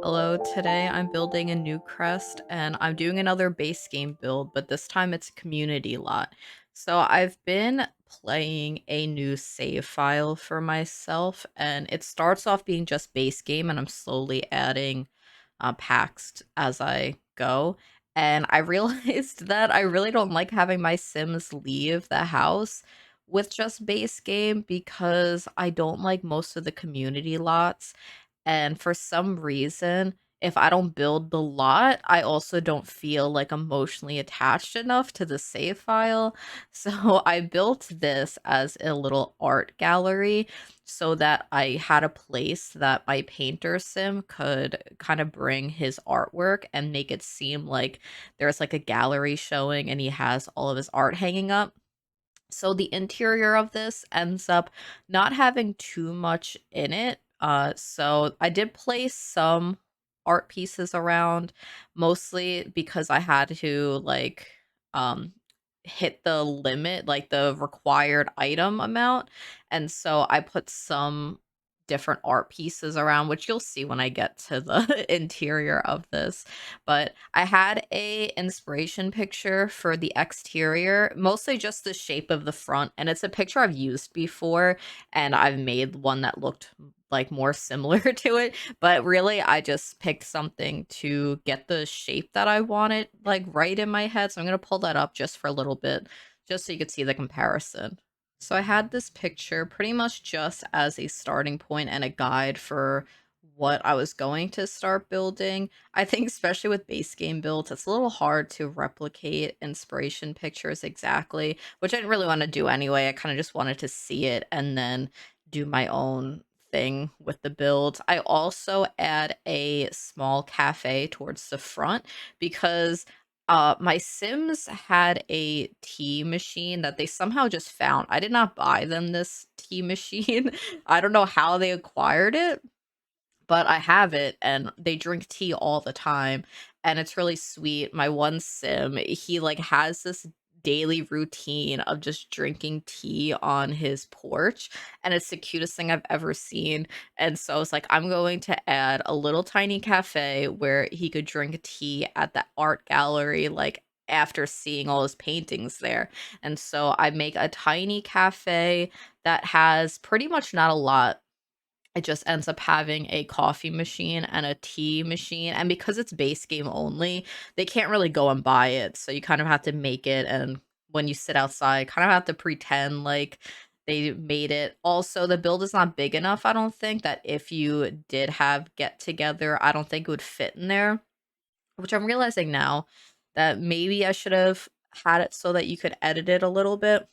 Hello, today I'm building a new crest and I'm doing another base game build, but this time it's a community lot. So I've been playing a new save file for myself and it starts off being just base game and I'm slowly adding packs as I go. And I realized that I really don't like having my Sims leave the house with just base game because I don't like most of the community lots. And for some reason, if I don't build the lot, I also don't feel like emotionally attached enough to the save file. So I built this as a little art gallery so that I had a place that my painter sim could kind of bring his artwork and make it seem like there's like a gallery showing and he has all of his art hanging up. So the interior of this ends up not having too much in it. So I did place some art pieces around, mostly because I had to um hit the limit, like the required item amount. And so I put some different art pieces around, which you'll see when I get to the interior of this. But I had a inspiration picture for the exterior, mostly just the shape of the front, and it's a picture I've used before, and I've made one that looked like more similar to it, but really I just picked something to get the shape that I wanted like right in my head. So I'm going to pull that up just for a little bit just so you could see the comparison. So I had this picture pretty much just as a starting point and a guide for what I was going to start building. I think especially with base game builds, it's a little hard to replicate inspiration pictures exactly, which I didn't really want to do anyway. I kind of just wanted to see it and then do my own thing with the build. I also add a small cafe towards the front because my Sims had a tea machine that they somehow just found. I did not buy them this tea machine. I don't know how they acquired it, but I have it and they drink tea all the time and it's really sweet. My one sim, he like has this daily routine of just drinking tea on his porch and it's the cutest thing I've ever seen. And so it's like I'm going to add a little tiny cafe where he could drink tea at the art gallery like after seeing all his paintings there. And so I make a tiny cafe that has pretty much not a lot. It just ends up having a coffee machine and a tea machine, and because it's base game only, they can't really go and buy it, so you kind of have to make it, and when you sit outside, kind of have to pretend like they made it. Also, the build is not big enough, I don't think, that if you did have get together, I don't think it would fit in there, which I'm realizing now that maybe I should have had it so that you could edit it a little bit.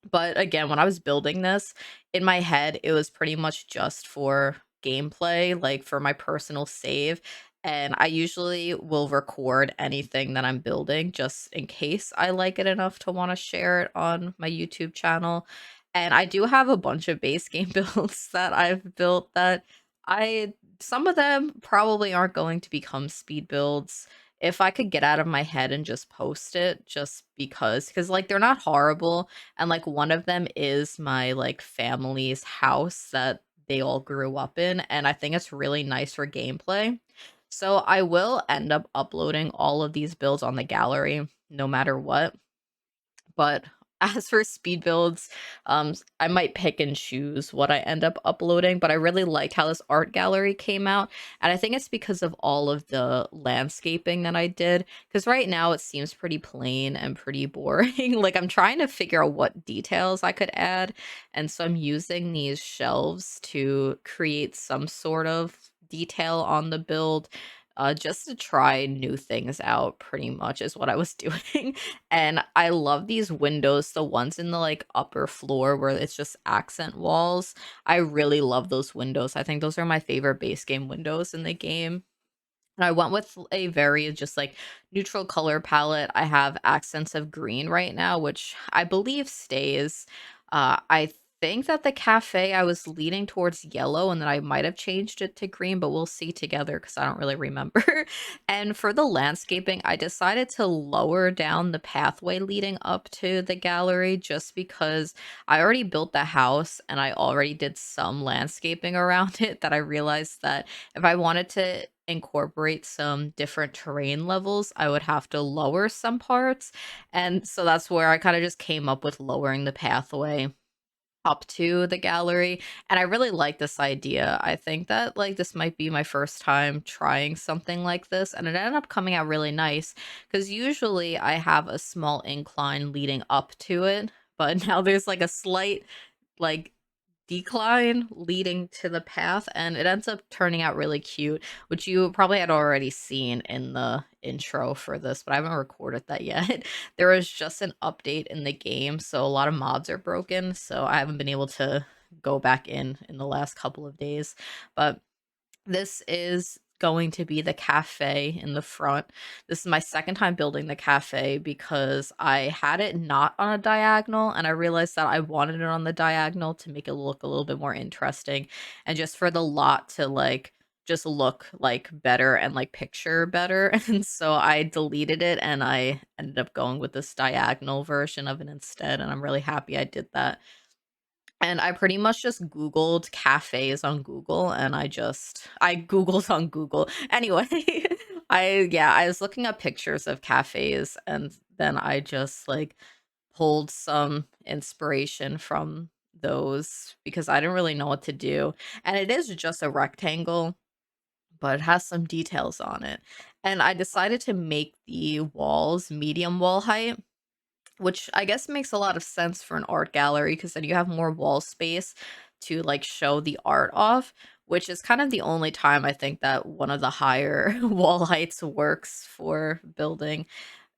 But again, when I was building this, in my head, it was pretty much just for gameplay, like for my personal save. And I usually will record anything that I'm building just in case I like it enough to want to share it on my YouTube channel. And I do have a bunch of base game builds that I've built that I some of them probably aren't going to become speed builds if I could get out of my head and just post it just because like they're not horrible and like one of them is my like family's house that they all grew up in and I think it's really nice for gameplay. So I will end up uploading all of these builds on the gallery no matter what. But as for speed builds, I might pick and choose what I end up uploading, but I really liked how this art gallery came out. And I think it's because of all of the landscaping that I did. Because right now it seems pretty plain and pretty boring. Like I'm trying to figure out what details I could add. And so I'm using these shelves to create some sort of detail on the build. Just to try new things out, pretty much is what I was doing. And I love these windows, the ones in the, like, upper floor where it's just accent walls. I really love those windows. I think those are my favorite base game windows in the game. And I went with a very just, like, neutral color palette. I have accents of green right now, which I believe stays. I think that the cafe I was leaning towards yellow and then I might have changed it to green, but we'll see together because I don't really remember. And for the landscaping, I decided to lower down the pathway leading up to the gallery just because I already built the house and I already did some landscaping around it that I realized that if I wanted to incorporate some different terrain levels, I would have to lower some parts. And so that's where I kind of just came up with lowering the pathway up to the gallery, and I really like this idea. I think that, like, this might be my first time trying something like this, and it ended up coming out really nice. Because usually I have a small incline leading up to it, but now there's, like, a slight, like, decline leading to the path, and it ends up turning out really cute, which you probably had already seen in the intro for this, but I haven't recorded that yet. There was just an update in the game, so a lot of mods are broken, so I haven't been able to go back in the last couple of days. But this is going to be the cafe in the front. This is my second time building the cafe because I had it not on a diagonal, and I realized that I wanted it on the diagonal to make it look a little bit more interesting and just for the lot to, like, just look, like, better and, like, picture better. And so I deleted it and I ended up going with this diagonal version of it instead, and I'm really happy I did that. And I pretty much just Googled cafes on Google, and I Googled on Google. Anyway, I was looking up pictures of cafes, and then I just, like, pulled some inspiration from those because I didn't really know what to do. And it is just a rectangle, but it has some details on it. And I decided to make the walls medium wall height, which I guess makes a lot of sense for an art gallery because then you have more wall space to, like, show the art off, which is kind of the only time I think that one of the higher wall heights works for building.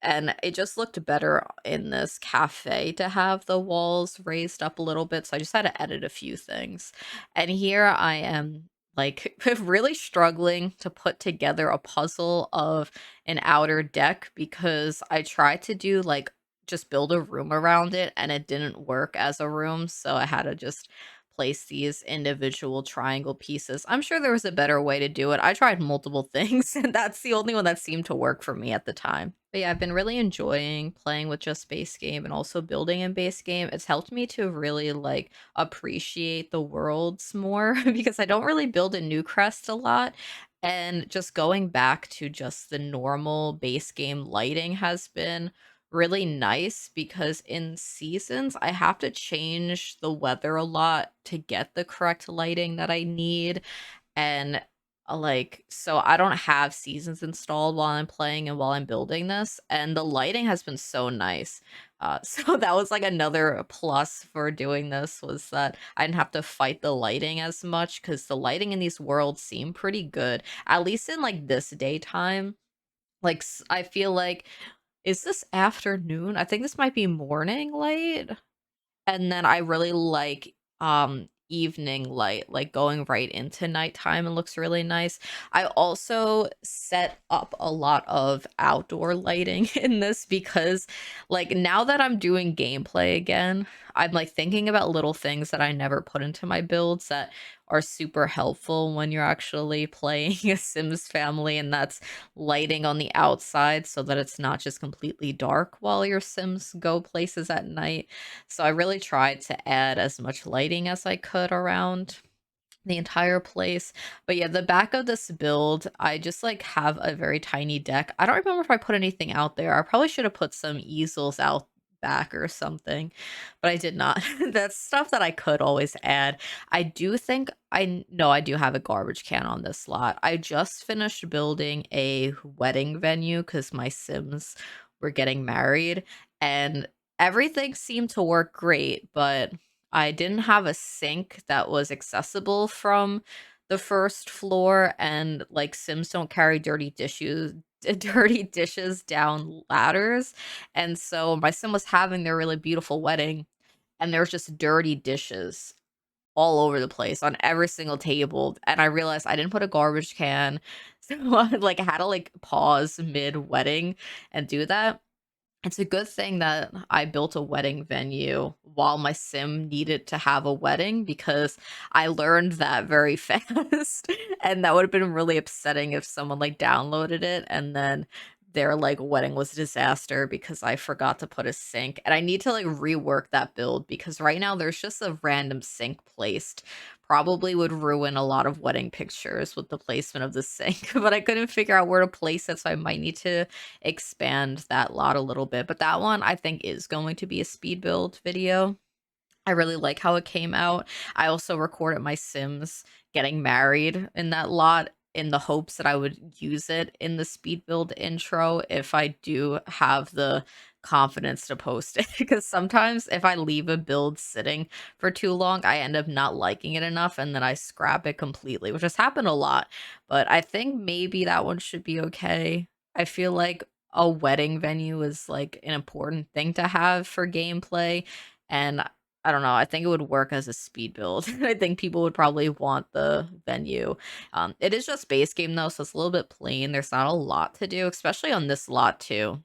And it just looked better in this cafe to have the walls raised up a little bit, so I just had to edit a few things. And here I am, like, really struggling to put together a puzzle of an outer deck because I tried to do, like, just build a room around it, and it didn't work as a room, so I had to just place these individual triangle pieces. I'm sure there was a better way to do it. I tried multiple things, and that's the only one that seemed to work for me at the time. But yeah, I've been really enjoying playing with just base game and also building in base game. It's helped me to really, like, appreciate the worlds more because I don't really build in New Crest a lot. And just going back to just the normal base game lighting has been really nice because in seasons I have to change the weather a lot to get the correct lighting that I need. And, like, so I don't have seasons installed while I'm playing and while I'm building this, and the lighting has been so nice. So that was, like, another plus for doing this was that I didn't have to fight the lighting as much because the lighting in these worlds seem pretty good, at least in, like, this daytime. Like, I feel like is this afternoon? I think this might be morning light. And then I really like, evening light, like, going right into nighttime, it looks really nice. I also set up a lot of outdoor lighting in this because, like, now that I'm doing gameplay again, I'm, like, thinking about little things that I never put into my builds that are super helpful when you're actually playing a Sims family, and that's lighting on the outside so that it's not just completely dark while your Sims go places at night. So I really tried to add as much lighting as I could around the entire place. But yeah, the back of this build, I just, like, have a very tiny deck. I don't remember if I put anything out there. I probably should have put some easels out back or something, but I did not. That's stuff that I could always add. I do think no, I do have a garbage can on this lot. I just finished building a wedding venue because my Sims were getting married, and everything seemed to work great, but I didn't have a sink that was accessible from the first floor, and, like, Sims don't carry dirty dishes down ladders, and so my Sim was having their really beautiful wedding, and there was just dirty dishes all over the place on every single table, and I realized I didn't put a garbage can, so I, like, had to, like, pause mid-wedding and do that. It's a good thing that I built a wedding venue while my sim needed to have a wedding because I learned that very fast, and that would have been really upsetting if someone, like, downloaded it and then their, like, wedding was a disaster because I forgot to put a sink, and I need to, like, rework that build because right now there's just a random sink placed. Probably would ruin a lot of wedding pictures with the placement of the sink, but I couldn't figure out where to place it, so I might need to expand that lot a little bit, but that one I think is going to be a speed build video. I really like how it came out. I also recorded my Sims getting married in that lot in the hopes that I would use it in the speed build intro if I do have the confidence to post it. Because sometimes if I leave a build sitting for too long, I end up not liking it enough and then I scrap it completely, which has happened a lot. But I think maybe that one should be okay. I feel like a wedding venue is like an important thing to have for gameplay. And I don't know, I think it would work as a speed build. I think people would probably want the venue. It is just base game though, so it's a little bit plain. There's not a lot to do, especially on this lot too.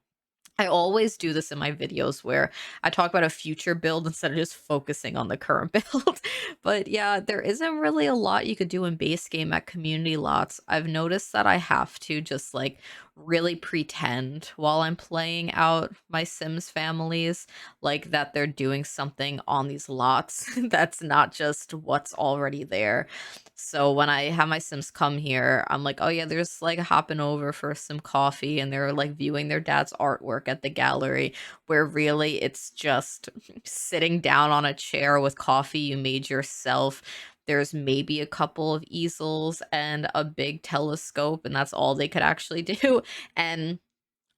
I always do this in my videos where I talk about a future build instead of just focusing on the current build. But yeah, there isn't really a lot you could do in base game at community lots. I've noticed that I have to just like really pretend while I'm playing out my Sims families, like that they're doing something on these lots that's not just what's already there. So when I have my Sims come here, I'm like, oh yeah, there's like hopping over for some coffee and they're like viewing their dad's artwork at the gallery, where really it's just sitting down on a chair with coffee you made yourself. There's maybe a couple of easels and a big telescope, and that's all they could actually do. And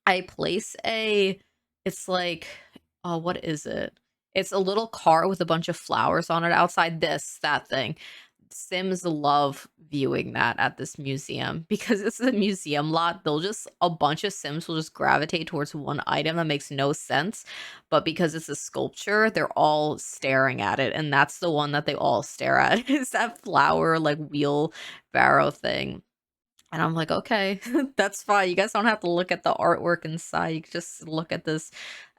I place a it's like what is it? It's a little cart with a bunch of flowers on it outside that thing. Sims love viewing that at this museum because it's a museum lot. They'll just a bunch of Sims will just gravitate towards one item that makes no sense, but because it's a sculpture, they're all staring at it, and that's the one that they all stare at is that flower like wheelbarrow thing. And I'm like, "Okay, that's fine. You guys don't have to look at the artwork inside. You can just look at this,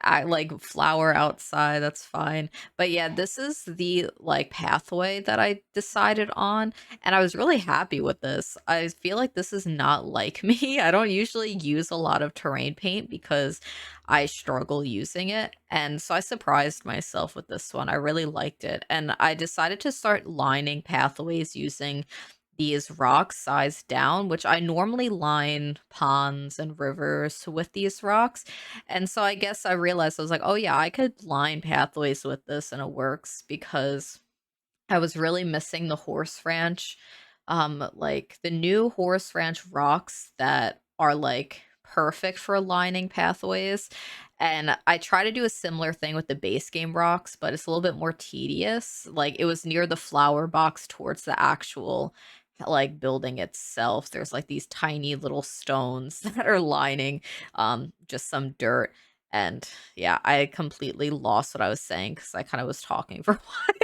like, flower outside. That's fine." But yeah, this is the, like, pathway that I decided on, and I was really happy with this. I feel like this is not like me. I don't usually use a lot of terrain paint because I struggle using it, and so I surprised myself with this one. I really liked it, and I decided to start lining pathways using these rocks sized down, which I normally line ponds and rivers with these rocks. And so I guess I realized I was like, oh yeah, I could line pathways with this and it works because I was really missing the horse ranch. Like the new horse ranch rocks that are like perfect for lining pathways. And I try to do a similar thing with the base game rocks, but it's a little bit more tedious. Like it was near the flower box towards the actual like building itself. There's like these tiny little stones that are lining just some dirt. And yeah, I completely lost what I was saying because I kind of was talking for a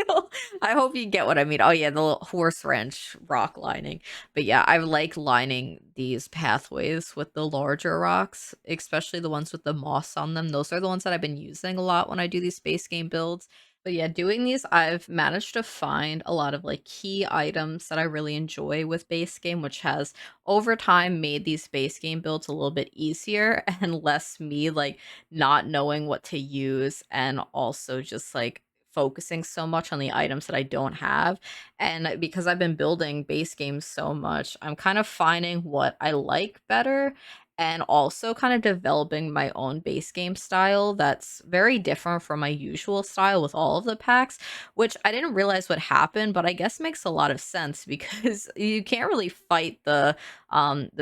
while. I hope you get what I mean. Oh yeah, the little horse ranch rock lining. But yeah, I like lining these pathways with the larger rocks, especially the ones with the moss on them. Those are the ones that I've been using a lot when I do these space game builds. But yeah, doing these, I've managed to find a lot of like key items that I really enjoy with base game, which has over time made these base game builds a little bit easier and less me like not knowing what to use and also just like focusing so much on the items that I don't have. And because I've been building base games so much, I'm kind of finding what I like better and also kind of developing my own base game style that's very different from my usual style with all of the packs, which I didn't realize would happen, but I guess makes a lot of sense because you can't really fight the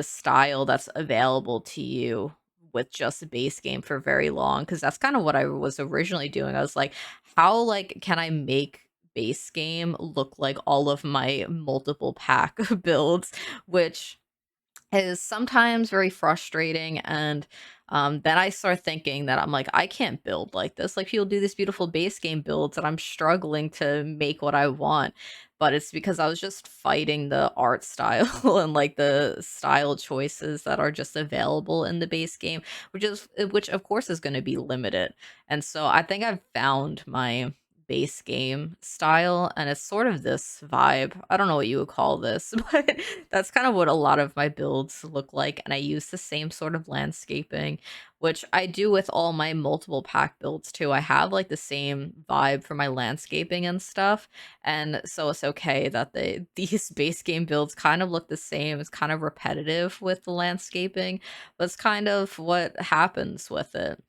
style that's available to you with just a base game for very long because that's kind of what I was originally doing. I was like, how like can I make base game look like all of my multiple pack builds, which is sometimes very frustrating. And then I start thinking that I'm like, I can't build like this. Like people do these beautiful base game builds, and I'm struggling to make what I want. But it's because I was just fighting the art style and like the style choices that are just available in the base game, which of course is going to be limited. And so I think I've found my base game style, and it's sort of this vibe. I don't know what you would call this, but that's kind of what a lot of my builds look like, and I use the same sort of landscaping, which I do with all my multiple pack builds too. I have like the same vibe for my landscaping and stuff, and so it's okay that these base game builds kind of look the same. It's kind of repetitive with the landscaping, but it's kind of what happens with it.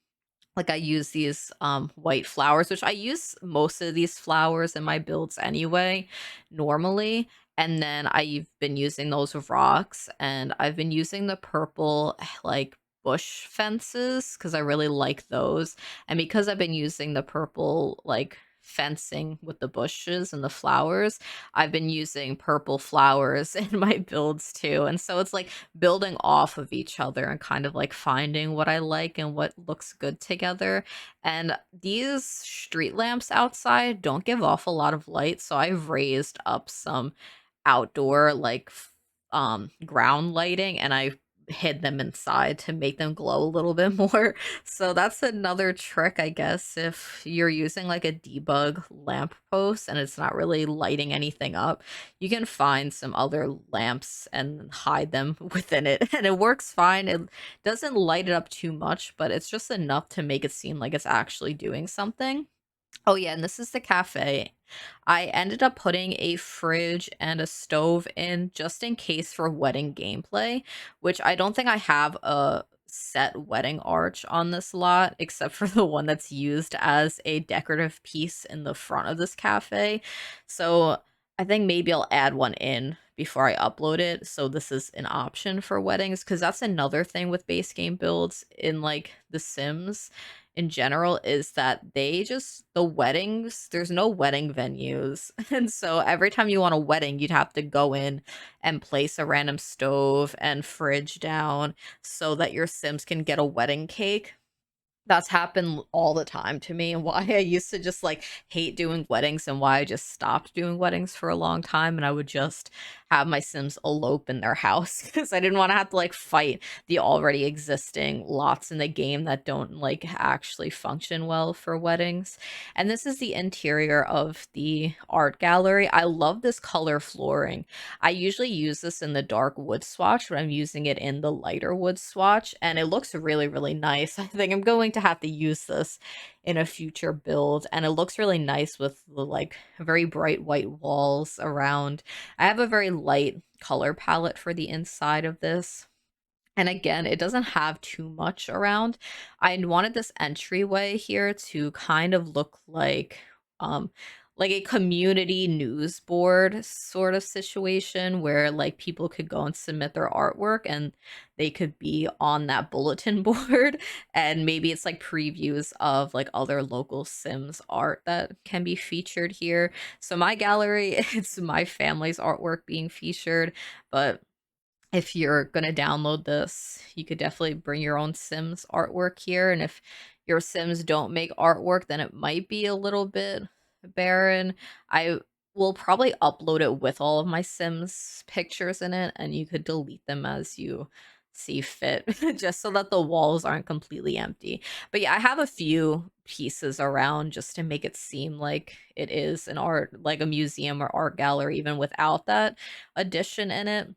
Like, I use these, white flowers, which I use most of these flowers in my builds anyway, normally, and then I've been using those rocks, and I've been using the purple, like, bush fences because I really like those, and because I've been using the purple, like, fencing with the bushes and the flowers, I've been using purple flowers in my builds too, and so it's, like, building off of each other and kind of like finding what I like and what looks good together. And these street lamps outside don't give off a lot of light, so I've raised up some outdoor like ground lighting, and I hid them inside to make them glow a little bit more. So that's another trick, I guess, if you're using like a debug lamp post and it's not really lighting anything up, you can find some other lamps and hide them within it, and it works fine. It doesn't light it up too much, but it's just enough to make it seem like it's actually doing something. Oh, yeah, and this is the cafe. I ended up putting a fridge and a stove in just in case for wedding gameplay, which I don't think I have a set wedding arch on this lot, except for the one that's used as a decorative piece in the front of this cafe. So I think maybe I'll add one in before I upload it. So this is an option for weddings, because that's another thing with base game builds in like The Sims in general is that the weddings, there's no wedding venues. And so every time you want a wedding, you'd have to go in and place a random stove and fridge down so that your Sims can get a wedding cake. That's happened all the time to me, and why I used to just, like, hate doing weddings, and why I just stopped doing weddings for a long time, and I would just have my Sims elope in their house because I didn't wanna have to, like, fight the already existing lots in the game that don't, like, actually function well for weddings. And this is the interior of the art gallery. I love this color flooring. I usually use this in the dark wood swatch, but I'm using it in the lighter wood swatch, and it looks really, really nice. I think I'm going to have to use this in a future build, and it looks really nice with the like very bright white walls around. I have a very light color palette for the inside of this. And again, it doesn't have too much around. I wanted this entryway here to kind of look um like a community news board sort of situation where like people could go and submit their artwork and they could be on that bulletin board, and maybe it's like previews of like other local Sims art that can be featured here. So my gallery, it's my family's artwork being featured, but if you're gonna download this, you could definitely bring your own Sims artwork here, and if your Sims don't make artwork, then it might be a little bit barren. I will probably upload it with all of my Sims pictures in it, and you could delete them as you see fit, just so that the walls aren't completely empty. But yeah, I have a few pieces around just to make it seem like it is an art, like a museum or art gallery, even without that addition in it.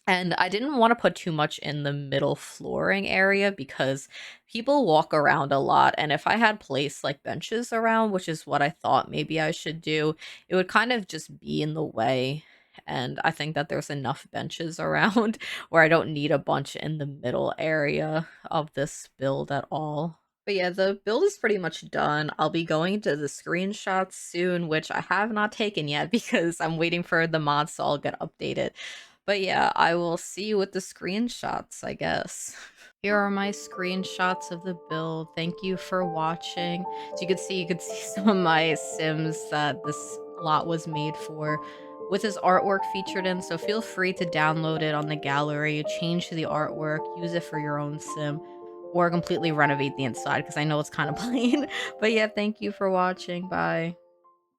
And I didn't wanna put too much in the middle flooring area because people walk around a lot, and if I had placed, like, benches around, which is what I thought maybe I should do, it would kind of just be in the way, and I think that there's enough benches around where I don't need a bunch in the middle area of this build at all. But yeah, the build is pretty much done. I'll be going to the screenshots soon, which I have not taken yet because I'm waiting for the mods to all get updated. But yeah, I will see you with the screenshots, I guess. Here are my screenshots of the build. Thank you for watching. As you could see some of my Sims that this lot was made for with his artwork featured in, so feel free to download it on the gallery, change the artwork, use it for your own Sim, or completely renovate the inside because I know it's kind of plain. But yeah, thank you for watching. Bye.